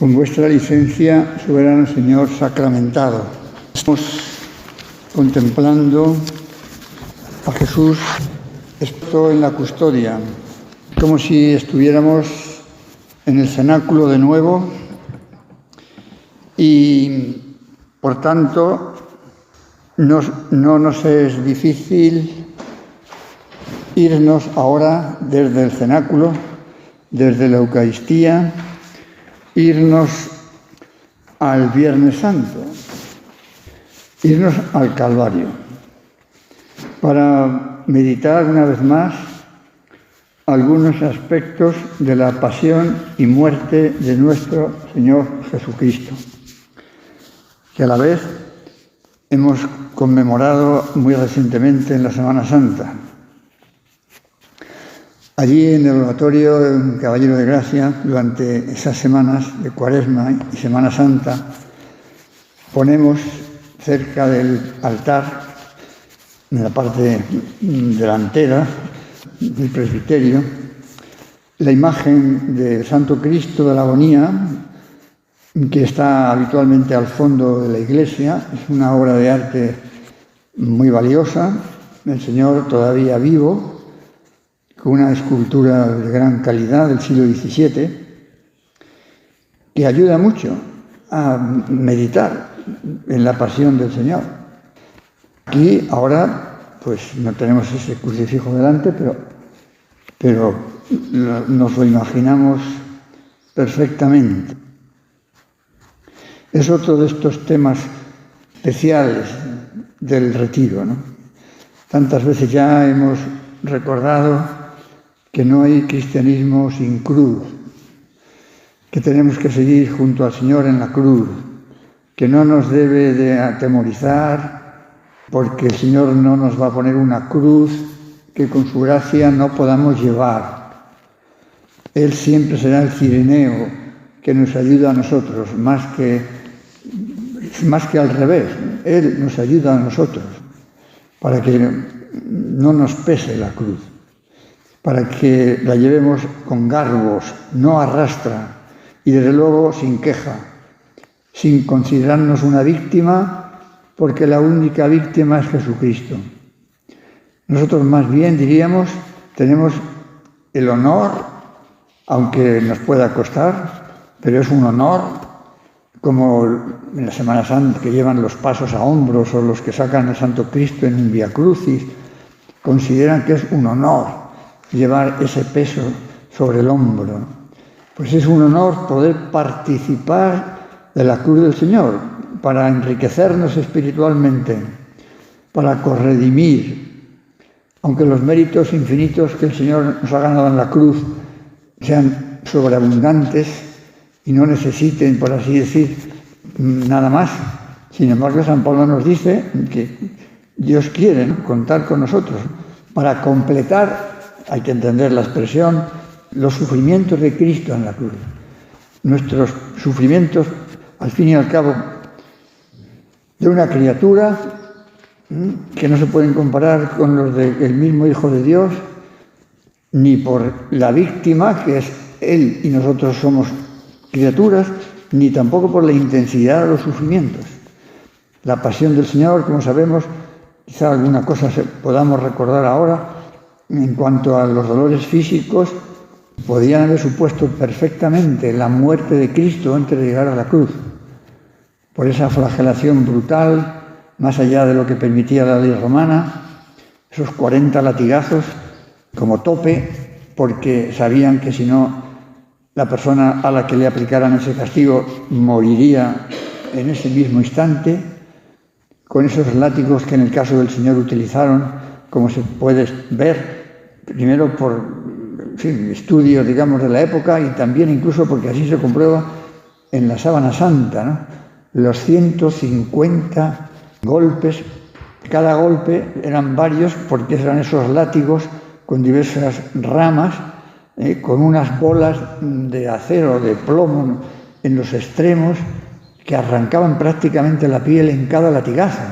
Con vuestra licencia, soberano Señor sacramentado, estamos contemplando a Jesús expuesto en la custodia, como si estuviéramos en el cenáculo de nuevo y, por tanto, no nos es difícil irnos ahora desde el cenáculo, desde la Eucaristía, irnos al Viernes Santo, irnos al Calvario, para meditar una vez más algunos aspectos de la pasión y muerte de nuestro Señor Jesucristo, que a la vez hemos conmemorado muy recientemente en la Semana Santa. Allí en el oratorio de Caballero de Gracia, durante esas semanas de Cuaresma y Semana Santa, ponemos cerca del altar, en la parte delantera del presbiterio, la imagen del Santo Cristo de la Agonía, que está habitualmente al fondo de la iglesia. Es una obra de arte muy valiosa, el Señor todavía vivo, con una escultura de gran calidad del siglo XVII, que ayuda mucho a meditar en la pasión del Señor. Aquí ahora pues no tenemos ese crucifijo delante, pero nos lo imaginamos perfectamente. Es otro de estos temas especiales del retiro, ¿no? Tantas veces ya hemos recordado que no hay cristianismo sin cruz, que tenemos que seguir junto al Señor en la cruz, que no nos debe de atemorizar, porque el Señor no nos va a poner una cruz que con su gracia no podamos llevar. Él siempre será el cirineo que nos ayuda a nosotros, más que al revés. Él nos ayuda a nosotros para que no nos pese la cruz, para que la llevemos con garbos, no arrastra, y desde luego sin queja, sin considerarnos una víctima, porque la única víctima es Jesucristo. Nosotros más bien diríamos, tenemos el honor, aunque nos pueda costar, pero es un honor, como en la Semana Santa, que llevan los pasos a hombros, o los que sacan al Santo Cristo en un Vía Crucis, consideran que es un honor llevar ese peso sobre el hombro. Pues es un honor poder participar de la cruz del Señor, para enriquecernos espiritualmente, para corredimir, aunque los méritos infinitos que el Señor nos ha ganado en la cruz sean sobreabundantes y no necesiten, por así decir, nada más. Sin embargo, San Pablo nos dice que Dios quiere, ¿no?, contar con nosotros para completar, hay que entender la expresión, los sufrimientos de Cristo en la cruz. Nuestros sufrimientos, al fin y al cabo, de una criatura que no se pueden comparar con los del mismo Hijo de Dios, ni por la víctima, que es Él y nosotros somos criaturas, ni tampoco por la intensidad de los sufrimientos. La pasión del Señor, como sabemos, quizá alguna cosa podamos recordar ahora, en cuanto a los dolores físicos, podían haber supuesto perfectamente la muerte de Cristo antes de llegar a la cruz, por esa flagelación brutal, más allá de lo que permitía la ley romana, esos 40 latigazos como tope, porque sabían que si no, la persona a la que le aplicaran ese castigo moriría en ese mismo instante, con esos látigos que en el caso del Señor utilizaron, como se puede ver, primero por estudios, digamos, de la época, y también incluso porque así se comprueba en la Sábana Santa, ¿no? Los 150 golpes, cada golpe eran varios, porque eran esos látigos con diversas ramas, con unas bolas de acero, de plomo en los extremos, que arrancaban prácticamente la piel en cada latigazo.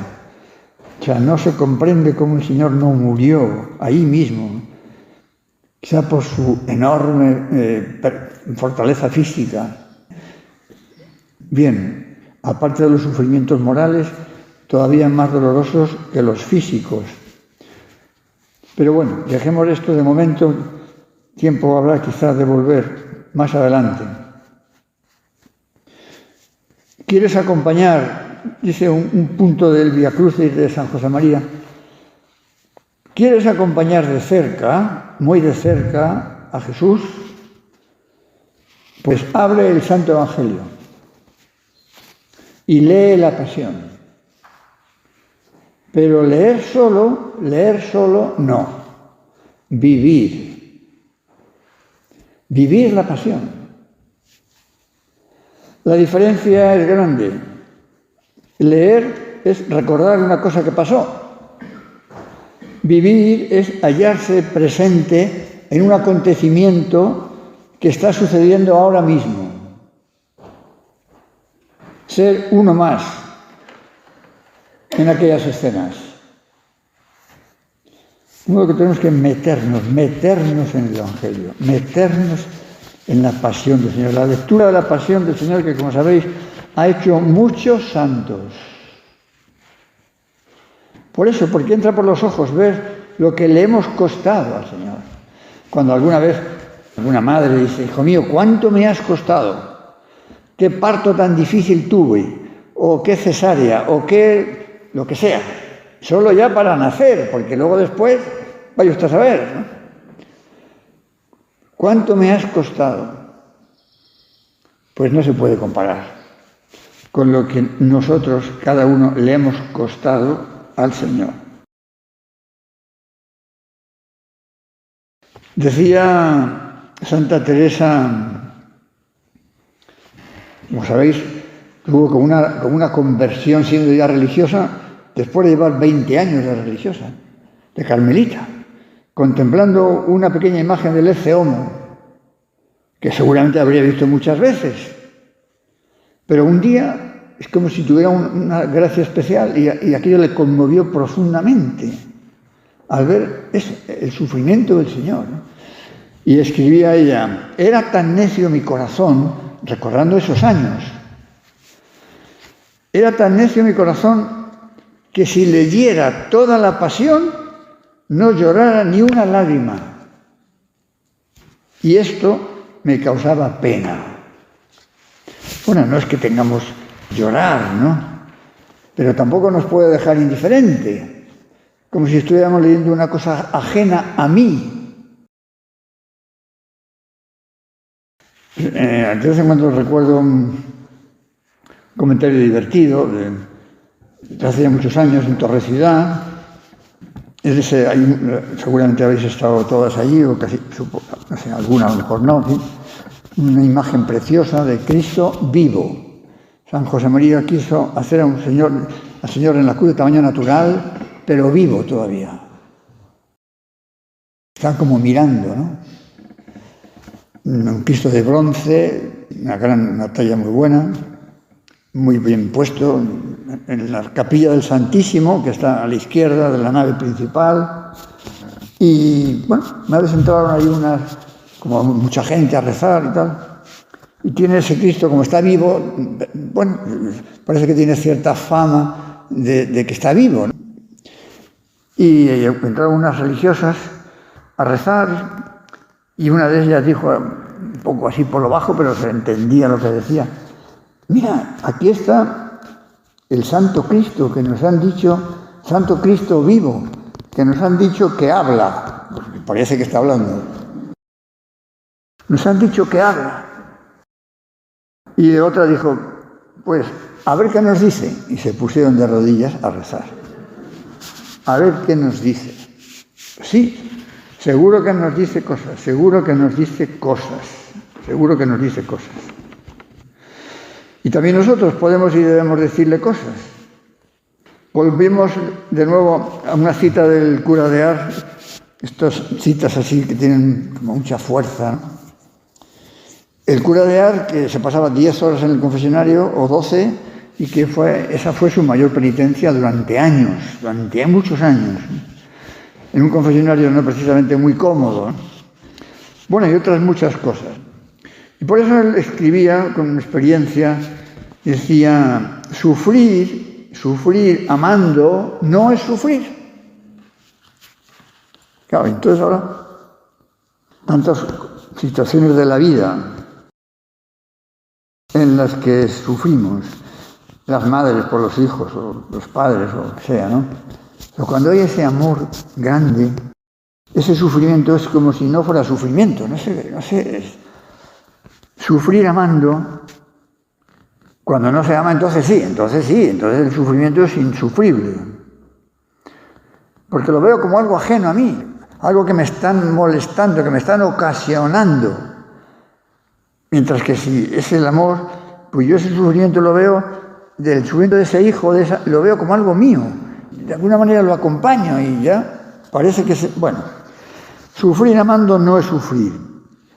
O sea, no se comprende cómo el Señor no murió ahí mismo, quizá por su enorme fortaleza física, Bien, aparte de los sufrimientos morales, todavía más dolorosos que los físicos. Pero bueno, dejemos esto de momento, tiempo habrá quizás de volver más adelante. ¿Quieres acompañar, dice un punto del Vía Crucis de San José María, ¿quieres acompañar de cerca, muy de cerca, a Jesús? Pues abre el Santo Evangelio y lee la Pasión. Pero leer solo, no. Vivir la Pasión. La diferencia es grande. Leer es recordar una cosa que pasó. Vivir es hallarse presente en un acontecimiento que está sucediendo ahora mismo. Ser uno más en aquellas escenas. Uno que tenemos que meternos en el Evangelio, meternos en la pasión del Señor. La lectura de la pasión del Señor, que como sabéis, ha hecho muchos santos. Por eso, porque entra por los ojos ver lo que le hemos costado al Señor. Cuando alguna vez alguna madre dice, hijo mío, ¿cuánto me has costado? ¿Qué parto tan difícil tuve? ¿O qué cesárea? ¿O qué lo que sea? Solo ya para nacer, porque luego después vaya usted a saber, ¿no? ¿Cuánto me has costado? Pues no se puede comparar con lo que nosotros, cada uno, le hemos costado al Señor. Decía Santa Teresa, como sabéis, tuvo como una conversión siendo ya religiosa, después de llevar 20 años de religiosa, de carmelita, contemplando una pequeña imagen del Ecce Homo, que seguramente habría visto muchas veces. Pero un día es como si tuviera una gracia especial y aquello le conmovió profundamente al ver el sufrimiento del Señor, ¿no? Y escribía ella, era tan necio mi corazón, recordando esos años, era tan necio mi corazón que si leyera toda la pasión no llorara ni una lágrima. Y esto me causaba pena. Bueno, no es que tengamos llorar, ¿no? Pero tampoco nos puede dejar indiferente, como si estuviéramos leyendo una cosa ajena a mí. De vez en cuando recuerdo un comentario divertido de hace ya muchos años en Torre Ciudad. Seguramente habéis estado todas allí, o casi, no sé, alguna a lo mejor no. ¿Sí? Una imagen preciosa de Cristo vivo. San José María quiso hacer al Señor en la cruz de tamaño natural, pero vivo todavía. Está como mirando, ¿no? Un Cristo de bronce, una talla muy buena, muy bien puesto, en la capilla del Santísimo, que está a la izquierda de la nave principal. Y bueno, una vez entraron ahí como mucha gente a rezar y tal. Y tiene ese Cristo, como está vivo, bueno, parece que tiene cierta fama de que está vivo, ¿no? Y entraron unas religiosas a rezar, y una de ellas dijo, un poco así por lo bajo, pero se entendía lo que decía, mira, aquí está el Santo Cristo, que nos han dicho, Santo Cristo vivo, que nos han dicho que habla, porque parece que está hablando. Nos han dicho que habla. Y de otra dijo, pues, a ver qué nos dice. Y se pusieron de rodillas a rezar. A ver qué nos dice. Sí, seguro que nos dice cosas, seguro que nos dice cosas, seguro que nos dice cosas. Y también nosotros podemos y debemos decirle cosas. Volvimos de nuevo a una cita del cura de Ars, estas citas así que tienen como mucha fuerza, ¿no? El cura de Ars, que se pasaba 10 horas en el confesionario, o 12, y que esa fue su mayor penitencia durante años, durante muchos años, en un confesionario no precisamente muy cómodo. Bueno, y otras muchas cosas. Y por eso él escribía con experiencia decía, sufrir amando no es sufrir. Claro, entonces ahora, tantas situaciones de la vida en las que sufrimos, las madres por los hijos, o los padres, o lo que sea, ¿no? Pero cuando hay ese amor grande, ese sufrimiento es como si no fuera sufrimiento, no sé. Sufrir amando, cuando no se ama, entonces el sufrimiento es insufrible. Porque lo veo como algo ajeno a mí, algo que me están molestando, que me están ocasionando. Mientras que si es el amor, pues yo ese sufrimiento lo veo, del sufrimiento de ese hijo, lo veo como algo mío. De alguna manera lo acompaño y ya parece que sufrir amando no es sufrir.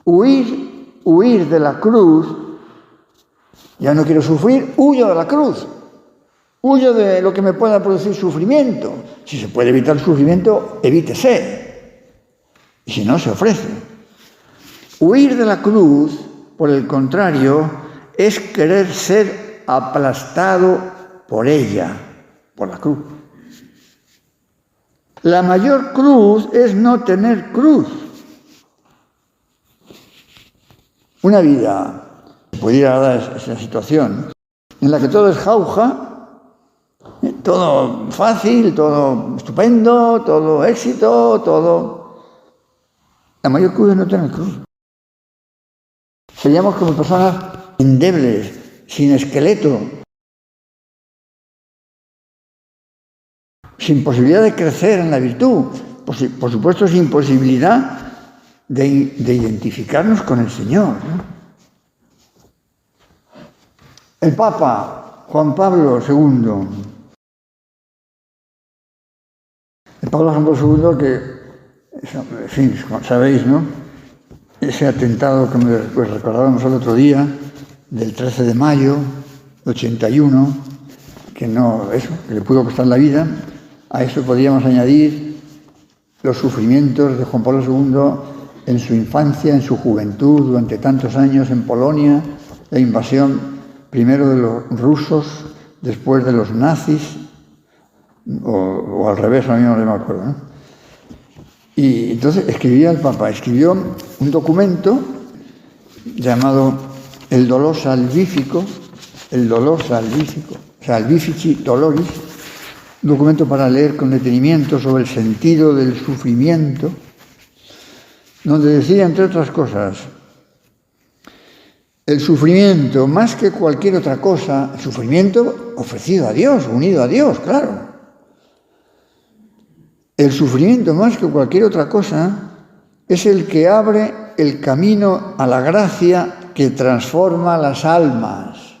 Huir de la cruz, ya no quiero sufrir, huyo de la cruz. Huyo de lo que me pueda producir sufrimiento. Si se puede evitar el sufrimiento, evítese. Y si no, se ofrece. Huir de la cruz, por el contrario, es querer ser aplastado por ella, por la cruz. La mayor cruz es no tener cruz. Una vida, pudiera dar esa situación, en la que todo es jauja, todo fácil, todo estupendo, todo éxito, todo. La mayor cruz es no tener cruz. Seríamos como personas endebles, sin esqueleto, sin posibilidad de crecer en la virtud, por supuesto sin posibilidad de identificarnos con el Señor, ¿no? El Papa Juan Pablo II, que, en fin, sabéis, ¿no? Ese atentado que recordábamos el otro día, del 13 de mayo de 81, que le pudo costar la vida. A eso podríamos añadir los sufrimientos de Juan Pablo II en su infancia, en su juventud, durante tantos años en Polonia, la invasión primero de los rusos, después de los nazis, o al revés, a mí no me acuerdo, ¿no? Y entonces el Papa escribió un documento llamado el dolor salvífico, Salvifici Doloris, un documento para leer con detenimiento sobre el sentido del sufrimiento, donde decía, entre otras cosas, el sufrimiento, más que cualquier otra cosa, el sufrimiento ofrecido a Dios, unido a Dios, claro. El sufrimiento, más que cualquier otra cosa, es el que abre el camino a la gracia que transforma las almas.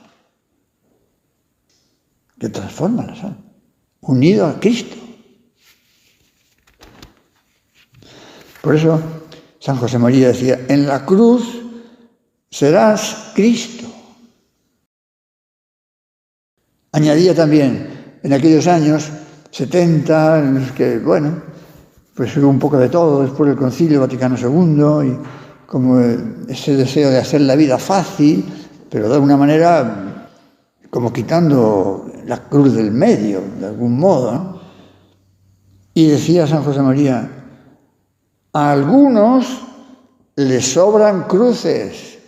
Unido a Cristo. Por eso San José María decía, en la cruz serás Cristo. Añadía también, en aquellos años 70, en los que, pues hubo un poco de todo después del Concilio Vaticano II, y como ese deseo de hacer la vida fácil, pero de alguna manera como quitando la cruz del medio, de algún modo, ¿no? Y decía San José María, a algunos les sobran cruces,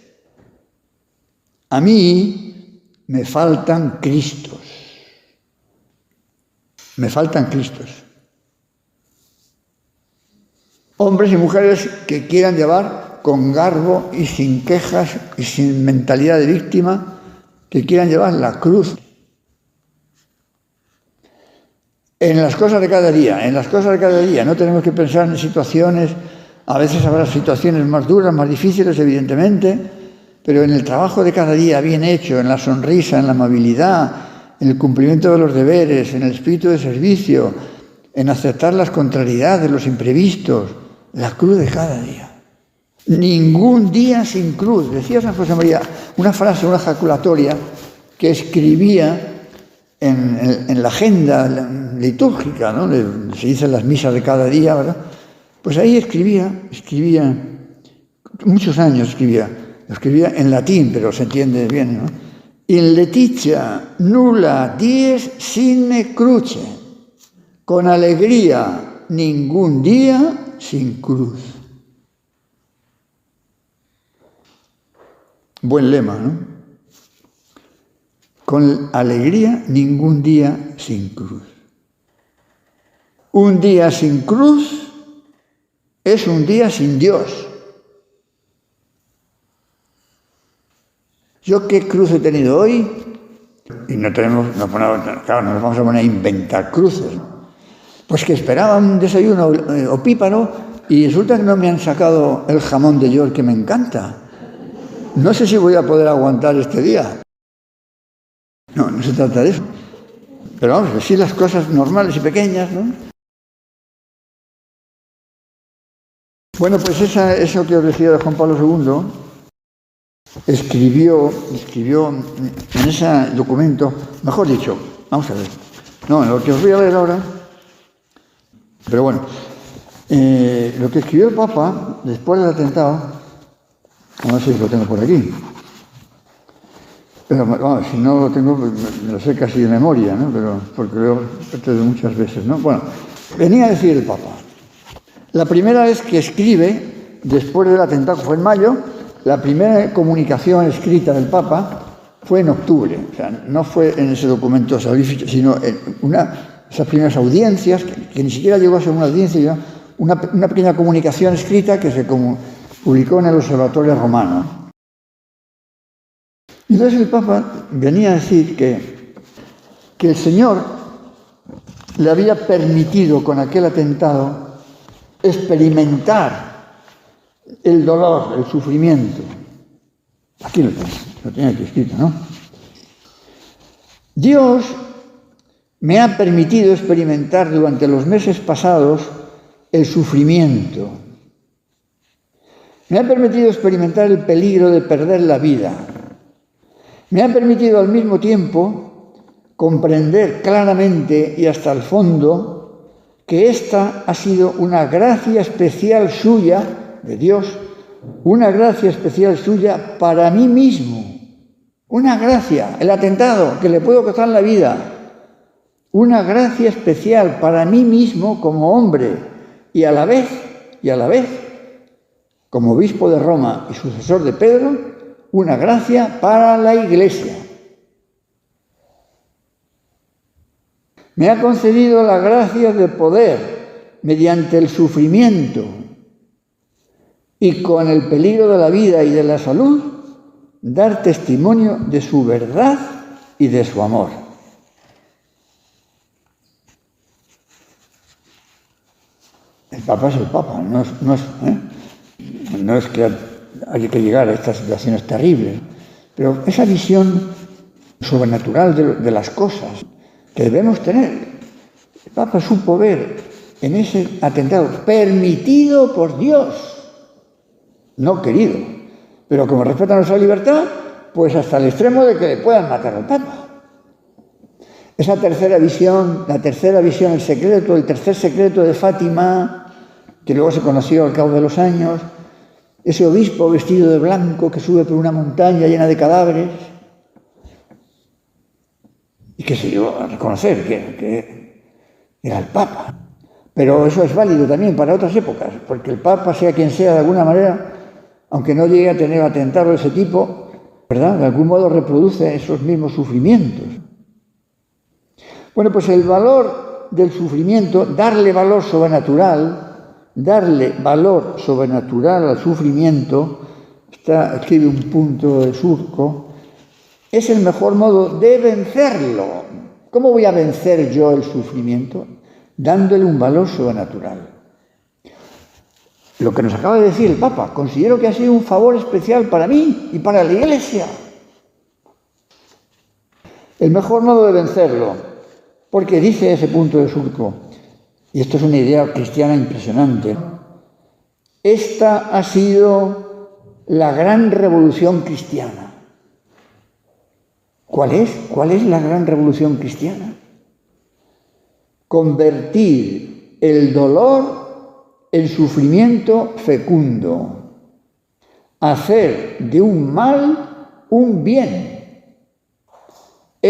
a mí me faltan Cristos. Me faltan Cristos. Hombres y mujeres que quieran llevar con garbo y sin quejas y sin mentalidad de víctima, que quieran llevar la cruz. En las cosas de cada día, no tenemos que pensar en situaciones, a veces habrá situaciones más duras, más difíciles, evidentemente, pero en el trabajo de cada día, bien hecho, en la sonrisa, en la amabilidad, en el cumplimiento de los deberes, en el espíritu de servicio, en aceptar las contrariedades, los imprevistos, la cruz de cada día. Ningún día sin cruz. Decía San José María una frase, una ejaculatoria que escribía en la agenda litúrgica, ¿no? Se dice en las misas de cada día, ¿verdad? Pues ahí escribía, muchos años escribía en latín, pero se entiende bien, ¿no? In letizia nulla dies sine cruce, con alegría ningún día sin cruz. Buen lema, ¿no? Con alegría ningún día sin cruz. Un día sin cruz es un día sin Dios. ¿Yo qué cruz he tenido hoy? Y no nos vamos a poner a inventar cruces. Pues que esperaba un desayuno opíparo y resulta que no me han sacado el jamón de York que me encanta. No sé si voy a poder aguantar este día. No se trata de eso. Pero vamos, sí las cosas normales y pequeñas, ¿no? Bueno, pues eso que os decía de Juan Pablo II, escribió en ese documento, mejor dicho, vamos a ver, no, en lo que os voy a leer ahora, pero bueno, lo que escribió el Papa después del atentado, no sé si lo tengo por aquí, pero vamos, si no lo tengo, me lo sé casi de memoria, ¿no? Pero porque lo he hecho muchas veces, ¿no? Bueno, venía a decir el Papa, la primera vez que escribe, después del atentado, fue en mayo. La primera comunicación escrita del Papa fue en octubre, o sea, no fue en ese documento salvífico, sino en esas primeras audiencias, que ni siquiera llegó a ser una audiencia, una pequeña comunicación escrita que se publicó en el Observatorio Romano. Entonces el Papa venía a decir que el Señor le había permitido con aquel atentado experimentar el dolor, el sufrimiento. Aquí lo tenía aquí escrito, ¿no? Dios me ha permitido experimentar durante los meses pasados el sufrimiento. Me ha permitido experimentar el peligro de perder la vida. Me ha permitido al mismo tiempo comprender claramente y hasta el fondo que esta ha sido una gracia especial suya, de Dios, una gracia especial suya para mí mismo. Una gracia, el atentado, que le puedo costar la vida. Una gracia especial para mí mismo como hombre y a la vez, como obispo de Roma y sucesor de Pedro, una gracia para la Iglesia. Me ha concedido la gracia de poder, mediante el sufrimiento y con el peligro de la vida y de la salud, dar testimonio de su verdad y de su amor. El Papa es el Papa, no es que haya que llegar a estas situaciones terribles, pero esa visión sobrenatural de las cosas que debemos tener. El Papa supo ver en ese atentado permitido por Dios, no querido, pero como respeta nuestra libertad, pues hasta el extremo de que le puedan matar al Papa. Esa tercera visión, el secreto, el tercer secreto de Fátima, que luego se conoció al cabo de los años, ese obispo vestido de blanco que sube por una montaña llena de cadáveres y que se dio a reconocer que era el Papa. Pero eso es válido también para otras épocas, porque el Papa, sea quien sea, de alguna manera, aunque no llegue a tener atentados de ese tipo, ¿verdad?, de algún modo reproduce esos mismos sufrimientos. Bueno, pues el valor del sufrimiento, darle valor sobrenatural al sufrimiento, escribe un punto de surco, es el mejor modo de vencerlo. ¿Cómo voy a vencer yo el sufrimiento? Dándole un valor sobrenatural. Lo que nos acaba de decir el Papa, considero que ha sido un favor especial para mí y para la Iglesia. El mejor modo de vencerlo, porque dice ese punto de surco, y esto es una idea cristiana impresionante, esta ha sido la gran revolución cristiana. ¿Cuál es? ¿Cuál es la gran revolución cristiana? Convertir el dolor en sufrimiento fecundo. Hacer de un mal un bien.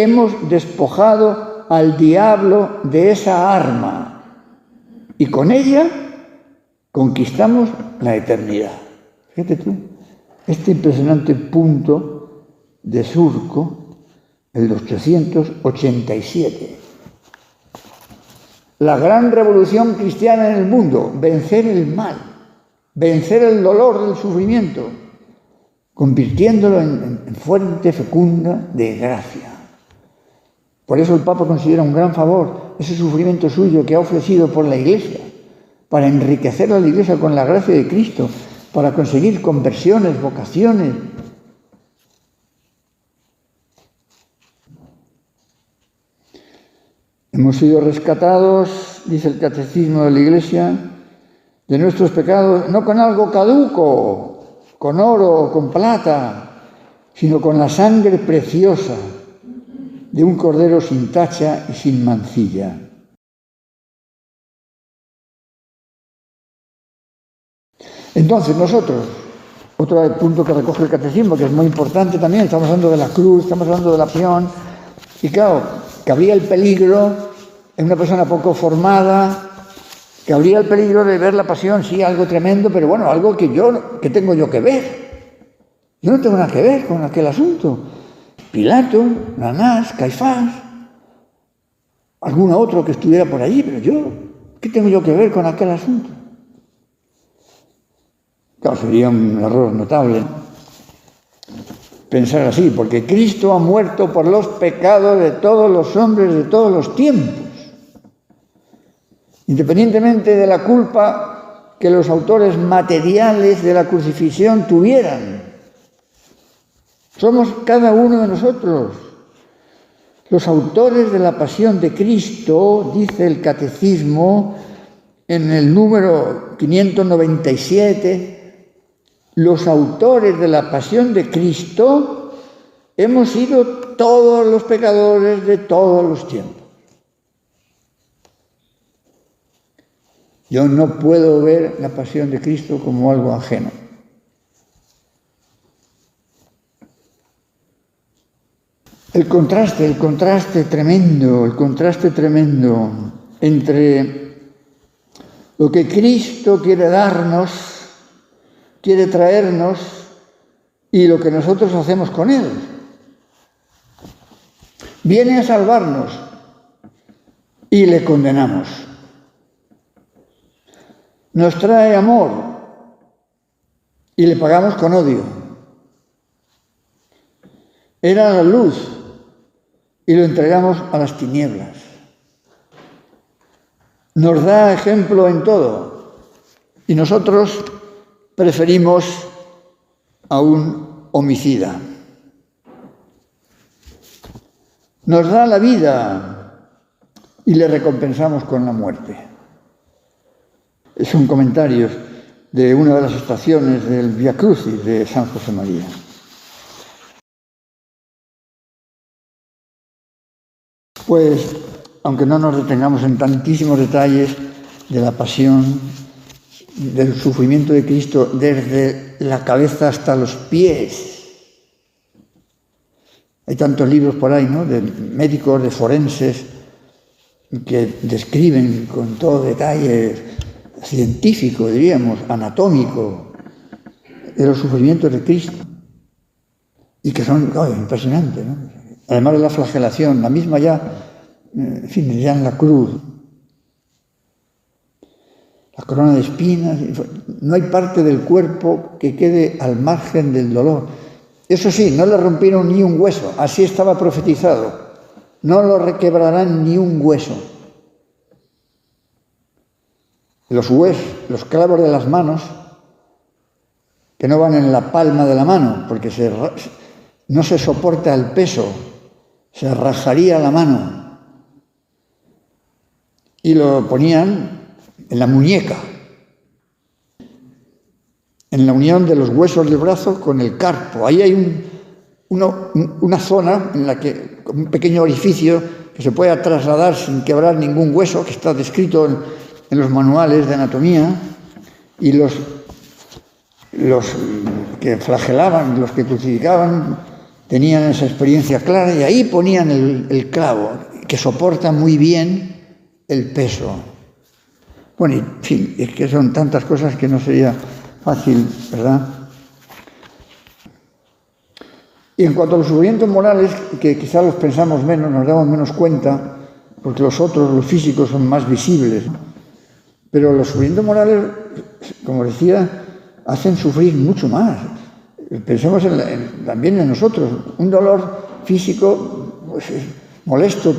hemos despojado al diablo de esa arma y con ella conquistamos la eternidad. Fíjate tú, este impresionante punto de Surco, el 887. La gran revolución cristiana en el mundo, vencer el mal, vencer el dolor del sufrimiento, convirtiéndolo en fuente fecunda de gracia. Por eso el Papa considera un gran favor ese sufrimiento suyo que ha ofrecido por la Iglesia, para enriquecer a la Iglesia con la gracia de Cristo, para conseguir conversiones, vocaciones. Hemos sido rescatados, dice el Catecismo de la Iglesia, de nuestros pecados, no con algo caduco, con oro o con plata, sino con la sangre preciosa de un cordero sin tacha y sin mancilla. Entonces nosotros, otro punto que recoge el Catecismo, que es muy importante también, estamos hablando de la cruz, estamos hablando de la pasión, y claro, que habría el peligro en una persona poco formada, que habría el peligro de ver la pasión, sí, algo tremendo, pero bueno, algo que tengo yo que ver. Yo no tengo nada que ver con aquel asunto. Pilato, Anás, Caifás, algún otro que estuviera por allí, pero yo, ¿qué tengo yo que ver con aquel asunto? Claro, sería un error notable pensar así, porque Cristo ha muerto por los pecados de todos los hombres de todos los tiempos, independientemente de la culpa que los autores materiales de la crucifixión tuvieran. Somos cada uno de nosotros los autores de la pasión de Cristo, dice el Catecismo en el número 597, los autores de la pasión de Cristo hemos sido todos los pecadores de todos los tiempos. Yo no puedo ver la pasión de Cristo como algo ajeno. El contraste tremendo entre lo que Cristo quiere darnos, quiere traernos, y lo que nosotros hacemos con Él. Viene a salvarnos y le condenamos. Nos trae amor y le pagamos con odio. Era la luz y lo entregamos a las tinieblas. Nos da ejemplo en todo y nosotros preferimos a un homicida. Nos da la vida y le recompensamos con la muerte. Son comentarios de una de las estaciones del Vía Crucis de San José María. Pues, aunque no nos detengamos en tantísimos detalles de la pasión, del sufrimiento de Cristo desde la cabeza hasta los pies. Hay tantos libros por ahí, ¿no?, de médicos, de forenses, que describen con todo detalle científico, diríamos, anatómico, de los sufrimientos de Cristo. Y que son, impresionantes, ¿no? Además de la flagelación, la misma ya en la cruz. La corona de espinas, no hay parte del cuerpo que quede al margen del dolor. Eso sí, no le rompieron ni un hueso, así estaba profetizado. No lo requebrarán ni un hueso. Los clavos de las manos, que no van en la palma de la mano, porque no se soporta el peso, se rajaría la mano. Y lo ponían en la muñeca, en la unión de los huesos del brazo con el carpo. Ahí hay una zona en la que, un pequeño orificio que se puede trasladar sin quebrar ningún hueso, que está descrito en los manuales de anatomía, y los que flagelaban, los que crucificaban, tenían esa experiencia clara y ahí ponían el clavo, que soporta muy bien el peso. Bueno, en fin, es que son tantas cosas que no sería fácil, ¿verdad? Y en cuanto a los sufrimientos morales, que quizá los pensamos menos, nos damos menos cuenta, porque los otros, los físicos, son más visibles, ¿no? Pero los sufrimientos morales, como decía, hacen sufrir mucho más. Pensemos también en nosotros. Un dolor físico pues, es molesto,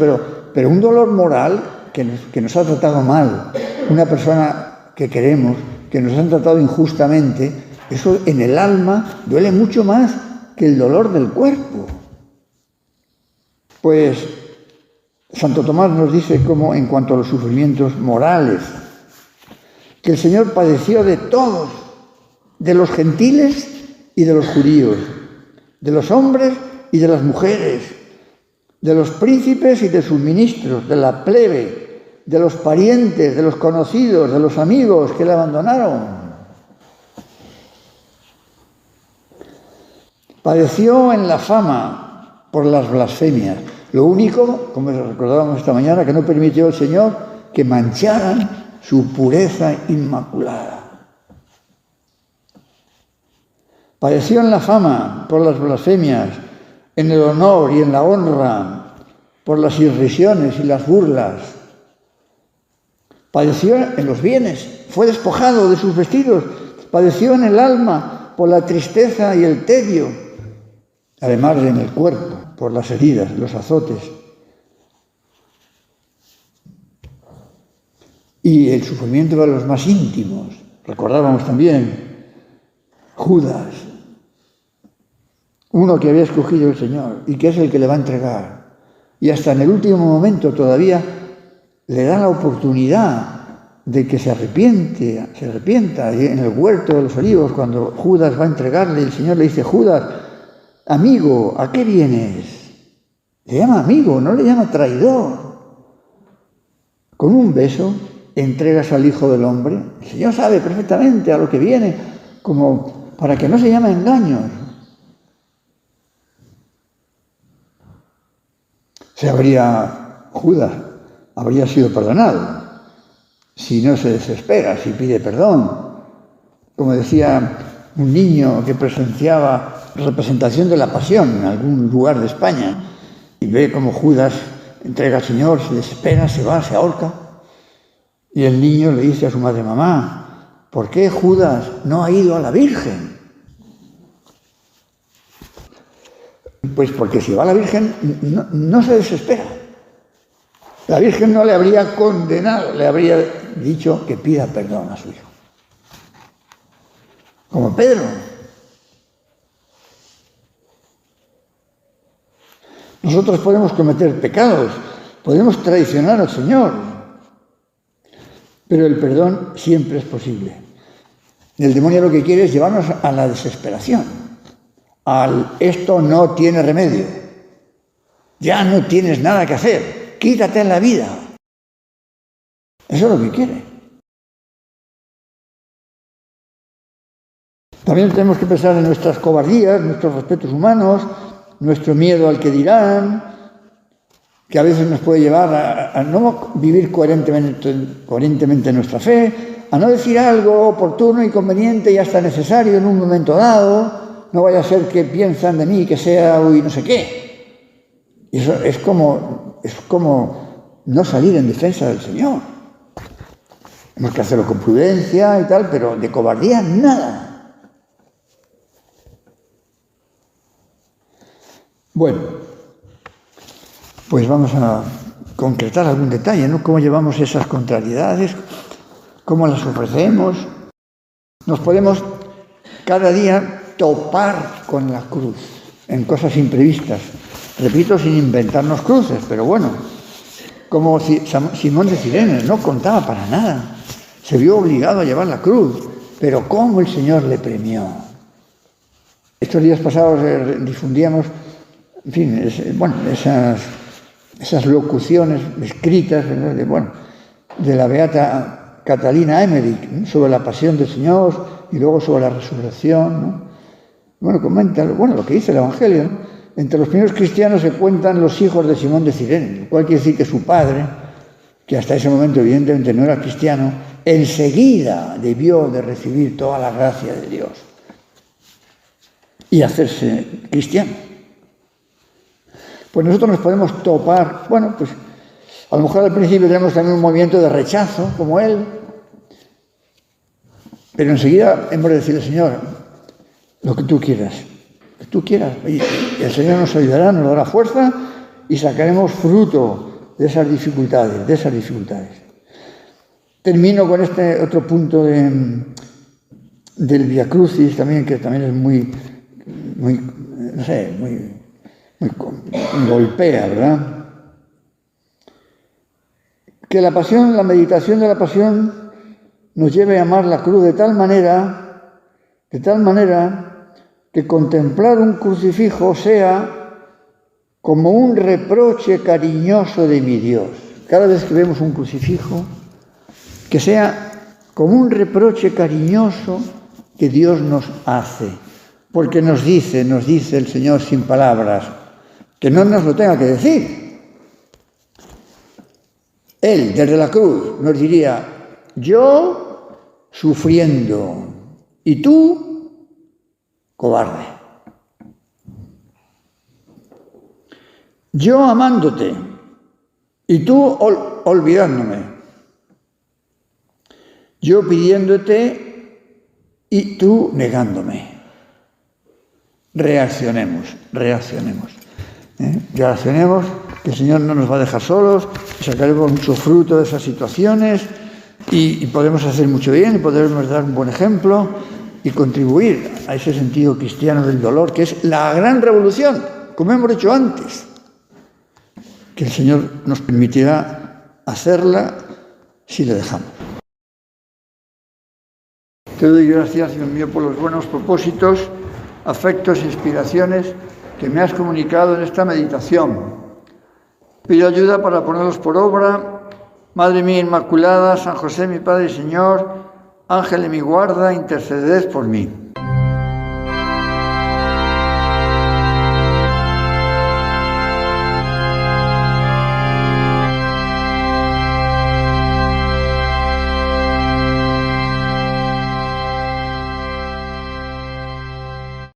pero un dolor moral que nos ha tratado mal, una persona que queremos, que nos han tratado injustamente, eso en el alma duele mucho más que el dolor del cuerpo. Pues Santo Tomás nos dice cómo, en cuanto a los sufrimientos morales, que el Señor padeció de todos, de los gentiles y de los judíos, de los hombres y de las mujeres, de los príncipes y de sus ministros, de la plebe, de los parientes, de los conocidos, de los amigos que le abandonaron. Padeció en la fama por las blasfemias. Lo único, como recordábamos esta mañana, que no permitió el Señor que mancharan su pureza inmaculada. Padeció en la fama por las blasfemias, en el honor y en la honra, por las irrisiones y las burlas. Padeció en los bienes, fue despojado de sus vestidos. Padeció en el alma por la tristeza y el tedio, además de en el cuerpo, por las heridas, los azotes. Y el sufrimiento de los más íntimos. Recordábamos también Judas, uno que había escogido el Señor y que es el que le va a entregar. Y hasta en el último momento todavía le da la oportunidad de que se arrepienta. Y en el huerto de los olivos, cuando Judas va a entregarle, el Señor le dice: Judas, amigo, ¿a qué vienes? Le llama amigo, no le llama traidor. Con un beso entregas al Hijo del Hombre. El Señor sabe perfectamente a lo que viene, como para que no se llame engaños. Judas habría sido perdonado si no se desespera, si pide perdón. Como decía un niño que presenciaba representación de la pasión en algún lugar de España y ve cómo Judas entrega al Señor, se desespera, se va, se ahorca. Y el niño le dice a su madre: mamá, ¿por qué Judas no ha ido a la Virgen? Pues porque si va a la Virgen no se desespera. La Virgen no le habría condenado, le habría dicho que pida perdón a su hijo. Como Pedro. Nosotros podemos cometer pecados, podemos traicionar al Señor, pero el perdón siempre es posible. El demonio lo que quiere es llevarnos a la desesperación, esto no tiene remedio, ya no tienes nada que hacer, quítate en la vida. Eso es lo que quiere. También tenemos que pensar en nuestras cobardías, nuestros respetos humanos, nuestro miedo al que dirán, que a veces nos puede llevar a no vivir coherentemente nuestra fe, a no decir algo oportuno y conveniente y hasta necesario en un momento dado. No vaya a ser que piensan de mí que sea hoy no sé qué. Y eso es como no salir en defensa del Señor. Tenemos que hacerlo con prudencia y tal, pero de cobardía nada. Bueno, pues vamos a concretar algún detalle, ¿no? Cómo llevamos esas contrariedades, cómo las ofrecemos. Nos podemos cada día topar con la cruz en cosas imprevistas. Repito, sin inventarnos cruces, pero bueno, como Simón de Cirene no contaba para nada. Se vio obligado a llevar la cruz, pero cómo el Señor le premió. Estos días pasados difundíamos, en fin, esas locuciones escritas de la beata Catalina Emmerich, ¿no? Sobre la pasión del Señor y luego sobre la resurrección, ¿no? Comenta lo que dice el Evangelio, ¿no? entre los primeros cristianos se cuentan los hijos de Simón de Cirene, lo cual quiere decir que su padre, que hasta ese momento evidentemente no era cristiano, enseguida debió de recibir toda la gracia de Dios y hacerse cristiano. Pues nosotros nos podemos topar, bueno, pues a lo mejor al principio tenemos también un movimiento de rechazo, como él, pero enseguida hemos de decirle, Señor, lo que tú quieras, y el Señor nos ayudará, nos dará fuerza y sacaremos fruto de esas dificultades. Termino con este otro punto del Via Crucis también, que también es muy golpea, ¿verdad? Que la pasión, la meditación de la pasión nos lleve a amar la cruz de tal manera que contemplar un crucifijo sea como un reproche cariñoso de mi Dios. Cada vez que vemos un crucifijo, que sea como un reproche cariñoso que Dios nos hace. Porque nos dice el Señor sin palabras, que no nos lo tenga que decir. Él, desde la cruz, nos diría, yo sufriendo y tú, cobarde. Yo amándote y tú olvidándome. Yo pidiéndote y tú negándome. Reaccionemos. Reaccionemos, que el Señor no nos va a dejar solos, sacaremos mucho fruto de esas situaciones y podemos hacer mucho bien y podremos dar un buen ejemplo y contribuir a ese sentido cristiano del dolor, que es la gran revolución, como hemos dicho antes, que el Señor nos permitirá hacerla si le dejamos. Te doy gracias, Dios mío, por los buenos propósitos, afectos e inspiraciones que me has comunicado en esta meditación. Pido ayuda para ponerlos por obra. Madre mía Inmaculada, San José mi Padre y Señor, Ángel de mi guarda, interceded por mí.